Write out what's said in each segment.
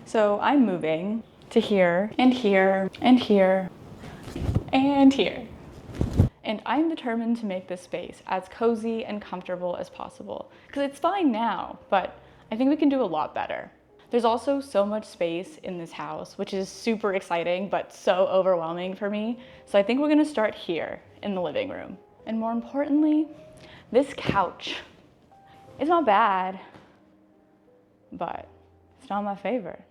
So I'm moving to here and here and here and here. And I'm determined to make this space as cozy and comfortable as possible. Because it's fine now, but I think we can do a lot better. There's also so much space in this house, which is super exciting, but so overwhelming for me. So I think we're gonna start here in the living room. And more importantly, this couch. It's not bad, but it's not my favorite.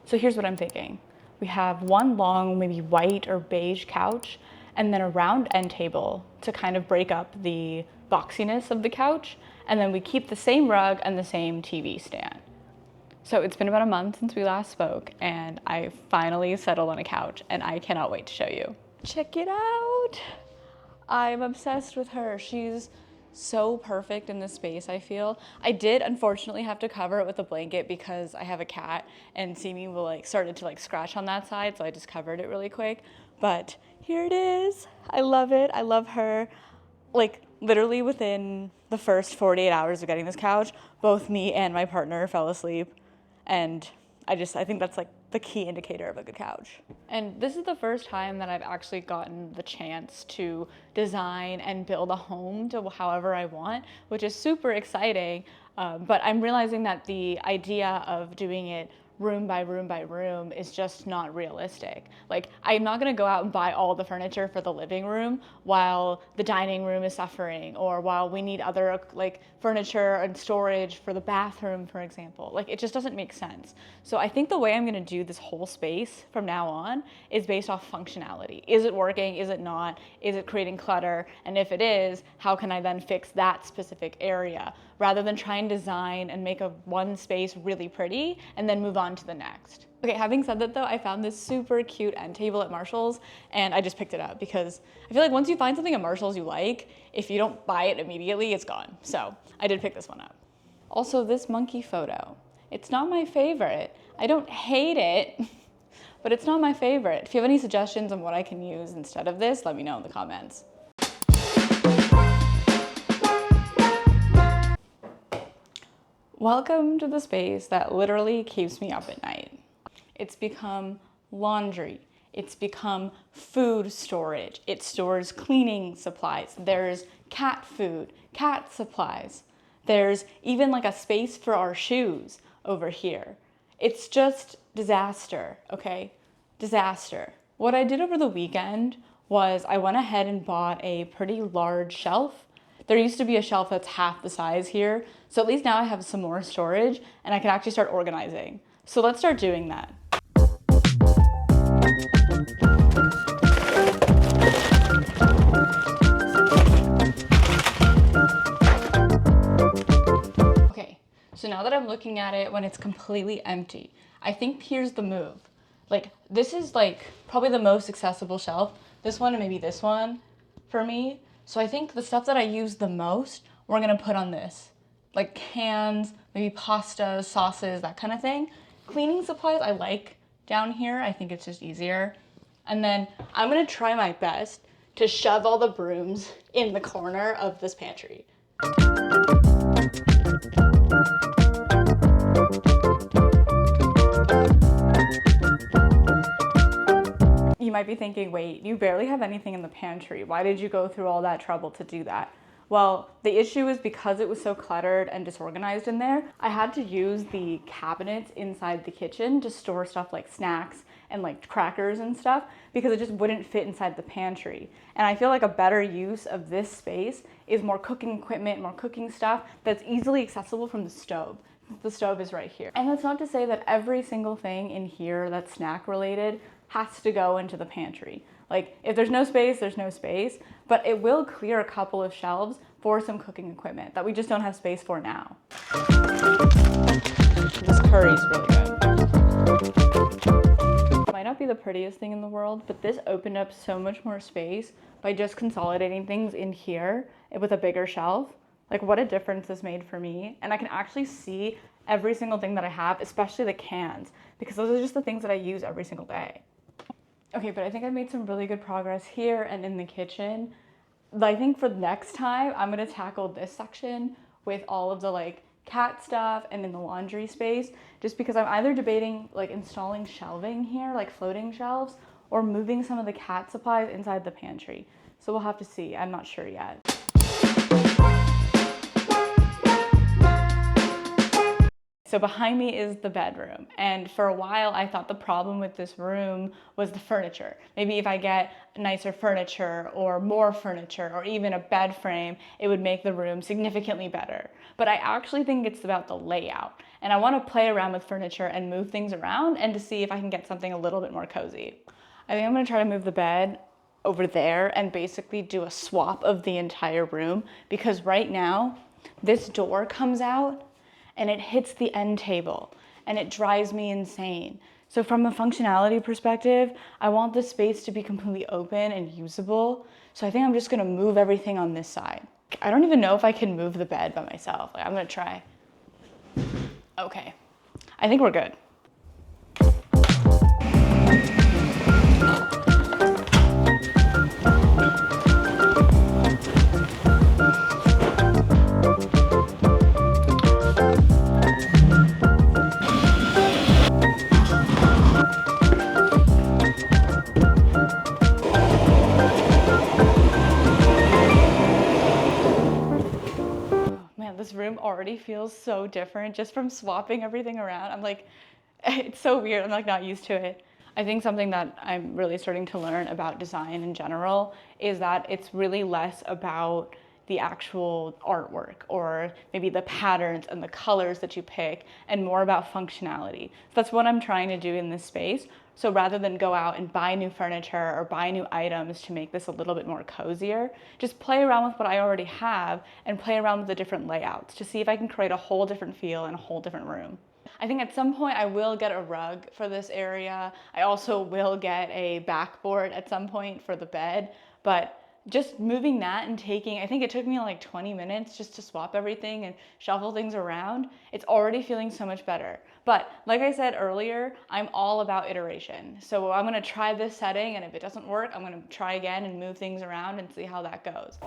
So here's what I'm thinking. We have one long, maybe white or beige couch, and then a round end table to kind of break up the boxiness of the couch. And then we keep the same rug and the same TV stand. So it's been about a month since we last spoke, and I finally settled on a couch, and I cannot wait to show you. Check it out. I'm obsessed with her. She's so perfect in this space, I feel. I did unfortunately have to cover it with a blanket because I have a cat and Simi started to scratch on that side, so I just covered it really quick. But here it is. I love it. I love her. Literally within the first 48 hours of getting this couch, both me and my partner fell asleep. And I think that's the key indicator of a good couch. And this is the first time that I've actually gotten the chance to design and build a home to however I want, which is super exciting. But I'm realizing that the idea of doing it room by room by room is just not realistic. I'm not gonna go out and buy all the furniture for the living room while the dining room is suffering, or while we need other furniture and storage for the bathroom, for example. It just doesn't make sense. So I think the way I'm gonna do this whole space from now on is based off functionality. Is it working? Is it not? Is it creating clutter? And if it is, how can I then fix that specific area, rather than try and design and make one space really pretty and then move on to the next. Okay, having said that though, I found this super cute end table at Marshall's, and I just picked it up because I feel like once you find something at Marshall's you like, if you don't buy it immediately, it's gone. So I did pick this one up. Also, this monkey photo. It's not my favorite. I don't hate it, but it's not my favorite. If you have any suggestions on what I can use instead of this, let me know in the comments. Welcome to the space that literally keeps me up at night. It's become laundry. It's become food storage. It stores cleaning supplies. There's cat food, cat supplies. There's even a space for our shoes over here. It's just disaster, okay? Disaster. What I did over the weekend was I went ahead and bought a pretty large shelf. There used to be a shelf that's half the size here, so at least now I have some more storage and I can actually start organizing. So let's start doing that. Okay, so now that I'm looking at it when it's completely empty, I think here's the move. This is probably the most accessible shelf. This one and maybe this one for me. So I think the stuff that I use the most, we're gonna put on this. Cans, maybe pastas, sauces, that kind of thing. Cleaning supplies I like down here. I think it's just easier. And then I'm gonna try my best to shove all the brooms in the corner of this pantry. You might be thinking, wait, you barely have anything in the pantry. Why did you go through all that trouble to do that? Well, the issue is because it was so cluttered and disorganized in there, I had to use the cabinets inside the kitchen to store stuff like snacks and crackers and stuff, because it just wouldn't fit inside the pantry. And I feel like a better use of this space is more cooking equipment, more cooking stuff that's easily accessible from the stove. The stove is right here. And that's not to say that every single thing in here that's snack related has to go into the pantry. If there's no space, there's no space, but it will clear a couple of shelves for some cooking equipment that we just don't have space for now. This curry's really good. Might not be the prettiest thing in the world, but this opened up so much more space by just consolidating things in here with a bigger shelf. What a difference this made for me. And I can actually see every single thing that I have, especially the cans, because those are just the things that I use every single day. Okay, but I think I've made some really good progress here and in the kitchen. I think for next time, I'm gonna tackle this section with all of the cat stuff and in the laundry space, just because I'm either debating like installing shelving here, like floating shelves, or moving some of the cat supplies inside the pantry. So we'll have to see. I'm not sure yet. So behind me is the bedroom, and for a while I thought the problem with this room was the furniture. Maybe if I get nicer furniture or more furniture or even a bed frame, it would make the room significantly better. But I actually think it's about the layout, and I want to play around with furniture and move things around and to see if I can get something a little bit more cozy. I think I'm going to try to move the bed over there and basically do a swap of the entire room, because right now this door comes out and it hits the end table and it drives me insane. So from a functionality perspective, I want the space to be completely open and usable. So I think I'm just gonna move everything on this side. I don't even know if I can move the bed by myself. Like, I'm gonna try. Okay, I think we're good. This room already feels so different just from swapping everything around. I'm like, it's so weird. I'm like not used to it. I think something that I'm really starting to learn about design in general is that it's really less about the actual artwork or maybe the patterns and the colors that you pick, and more about functionality. So that's what I'm trying to do in this space. So rather than go out and buy new furniture or buy new items to make this a little bit more cozier, just play around with what I already have and play around with the different layouts to see if I can create a whole different feel and a whole different room. I think at some point I will get a rug for this area. I also will get a backboard at some point for the bed, but just moving that and I think it took me like 20 minutes just to swap everything and shuffle things around. It's already feeling so much better. But like I said earlier, I'm all about iteration. So I'm gonna try this setting, and if it doesn't work, I'm gonna try again and move things around and see how that goes.